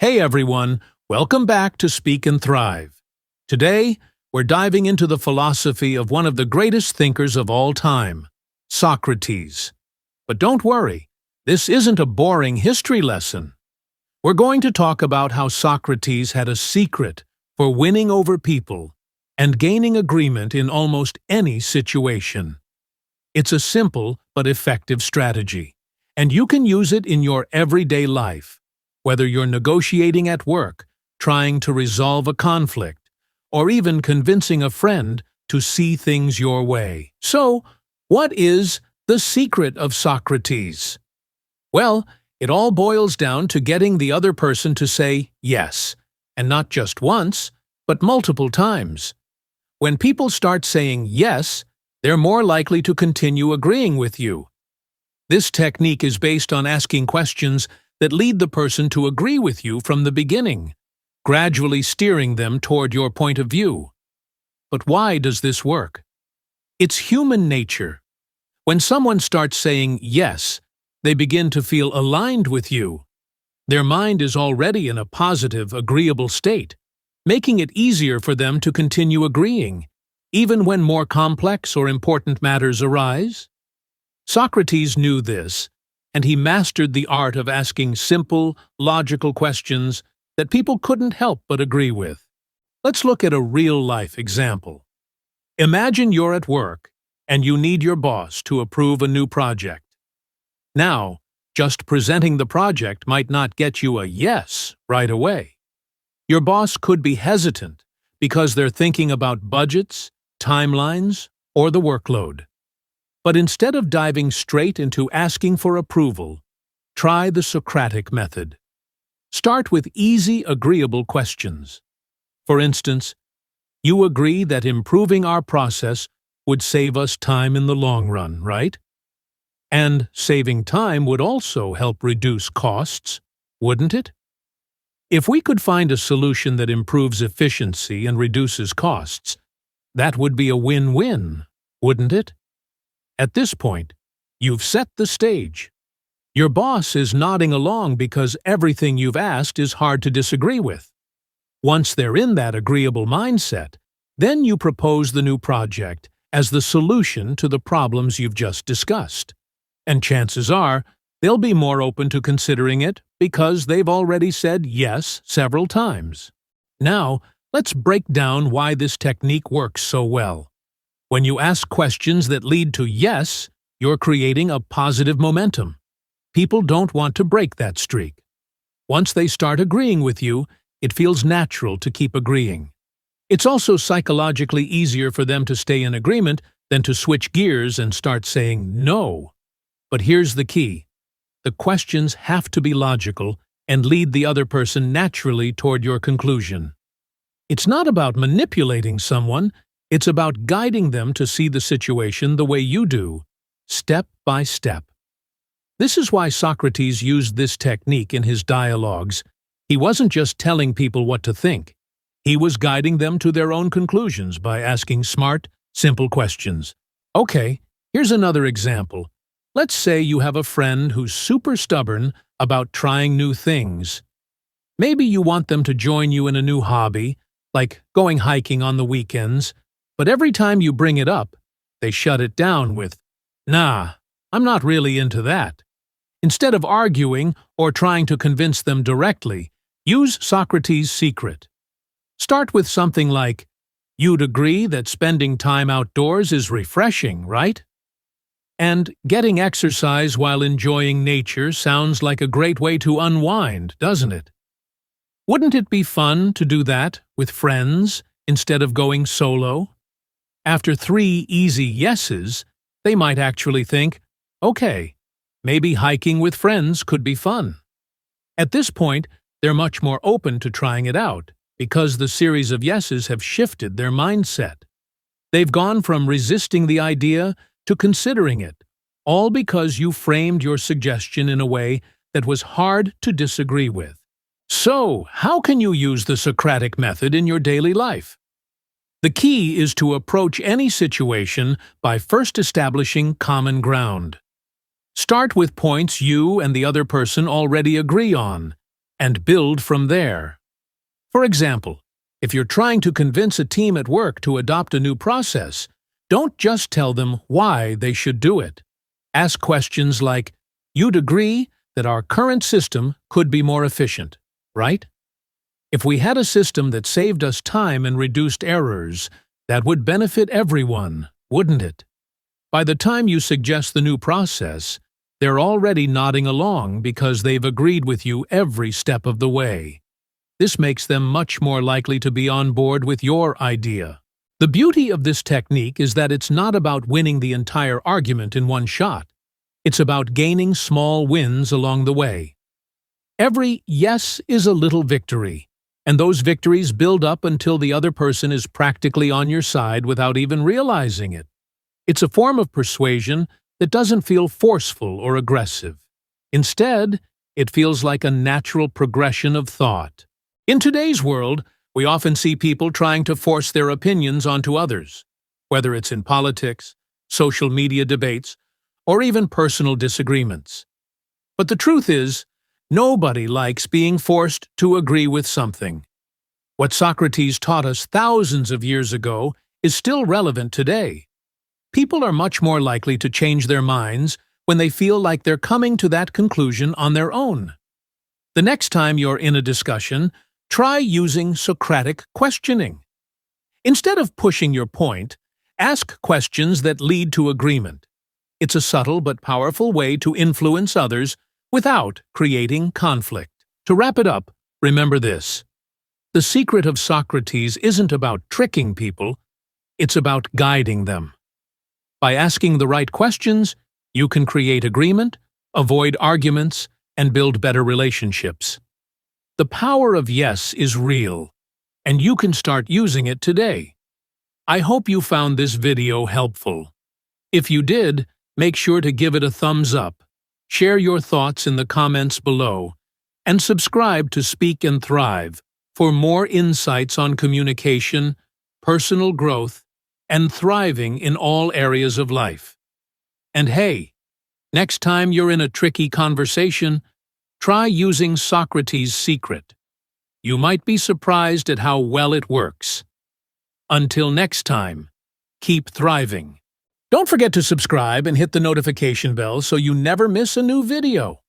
Hey everyone, welcome back to Speak and Thrive. Today, we're diving into the philosophy of one of the greatest thinkers of all time, Socrates. But don't worry, this isn't a boring history lesson. We're going to talk about how Socrates had a secret for winning over people and gaining agreement in almost any situation. It's a simple but effective strategy, and you can use it in your everyday life. Whether you're negotiating at work, trying to resolve a conflict, or even convincing a friend to see things your way. So, what is the secret of Socrates? Well, it all boils down to getting the other person to say yes, and not just once, but multiple times. When people start saying yes, they're more likely to continue agreeing with you. This technique is based on asking questions that lead the person to agree with you from the beginning, gradually steering them toward your point of view. But why does this work? It's human nature. When someone starts saying yes, they begin to feel aligned with you. Their mind is already in a positive, agreeable state, making it easier for them to continue agreeing, even when more complex or important matters arise. Socrates knew this, and he mastered the art of asking simple, logical questions that people couldn't help but agree with. Let's look at a real-life example. Imagine you're at work, and you need your boss to approve a new project. Now, just presenting the project might not get you a yes right away. Your boss could be hesitant because they're thinking about budgets, timelines, or the workload. But instead of diving straight into asking for approval, try the Socratic method. Start with easy, agreeable questions. For instance, you agree that improving our process would save us time in the long run, right? And saving time would also help reduce costs, wouldn't it? If we could find a solution that improves efficiency and reduces costs, that would be a win-win, wouldn't it? At this point, you've set the stage. Your boss is nodding along because everything you've asked is hard to disagree with. Once they're in that agreeable mindset, then you propose the new project as the solution to the problems you've just discussed. And chances are, they'll be more open to considering it because they've already said yes several times. Now, let's break down why this technique works so well. When you ask questions that lead to yes, you're creating a positive momentum. People don't want to break that streak. Once they start agreeing with you, it feels natural to keep agreeing. It's also psychologically easier for them to stay in agreement than to switch gears and start saying no. But here's the key. The questions have to be logical and lead the other person naturally toward your conclusion. It's not about manipulating someone. It's about guiding them to see the situation the way you do, step by step. This is why Socrates used this technique in his dialogues. He wasn't just telling people what to think. He was guiding them to their own conclusions by asking smart, simple questions. Okay, here's another example. Let's say you have a friend who's super stubborn about trying new things. Maybe you want them to join you in a new hobby, like going hiking on the weekends. But every time you bring it up, they shut it down with, "Nah, I'm not really into that." Instead of arguing or trying to convince them directly, use Socrates' secret. Start with something like, "You'd agree that spending time outdoors is refreshing, right? And getting exercise while enjoying nature sounds like a great way to unwind, doesn't it? Wouldn't it be fun to do that with friends instead of going solo?" After 3 easy yeses, they might actually think, okay, maybe hiking with friends could be fun. At this point, they're much more open to trying it out because the series of yeses have shifted their mindset. They've gone from resisting the idea to considering it, all because you framed your suggestion in a way that was hard to disagree with. So, how can you use the Socratic method in your daily life? The key is to approach any situation by first establishing common ground. Start with points you and the other person already agree on, and build from there. For example, if you're trying to convince a team at work to adopt a new process, don't just tell them why they should do it. Ask questions like, "You'd agree that our current system could be more efficient, right? If we had a system that saved us time and reduced errors, that would benefit everyone, wouldn't it?" By the time you suggest the new process, they're already nodding along because they've agreed with you every step of the way. This makes them much more likely to be on board with your idea. The beauty of this technique is that it's not about winning the entire argument in one shot. It's about gaining small wins along the way. Every yes is a little victory, and those victories build up until the other person is practically on your side without even realizing it. It's a form of persuasion that doesn't feel forceful or aggressive. Instead, it feels like a natural progression of thought. In today's world, we often see people trying to force their opinions onto others, whether it's in politics, social media debates, or even personal disagreements. But the truth is, nobody likes being forced to agree with something. What Socrates taught us thousands of years ago is still relevant today. People are much more likely to change their minds when they feel like they're coming to that conclusion on their own. The next time you're in a discussion, try using Socratic questioning. Instead of pushing your point, ask questions that lead to agreement. It's a subtle but powerful way to influence others without creating conflict. To wrap it up, remember this. The secret of Socrates isn't about tricking people, it's about guiding them. By asking the right questions, you can create agreement, avoid arguments, and build better relationships. The power of yes is real, and you can start using it today. I hope you found this video helpful. If you did, make sure to give it a thumbs up, share your thoughts in the comments below, and subscribe to Speak and Thrive for more insights on communication, personal growth, and thriving in all areas of life. And hey, next time you're in a tricky conversation, try using Socrates' secret. You might be surprised at how well it works. Until next time, keep thriving. Don't forget to subscribe and hit the notification bell so you never miss a new video.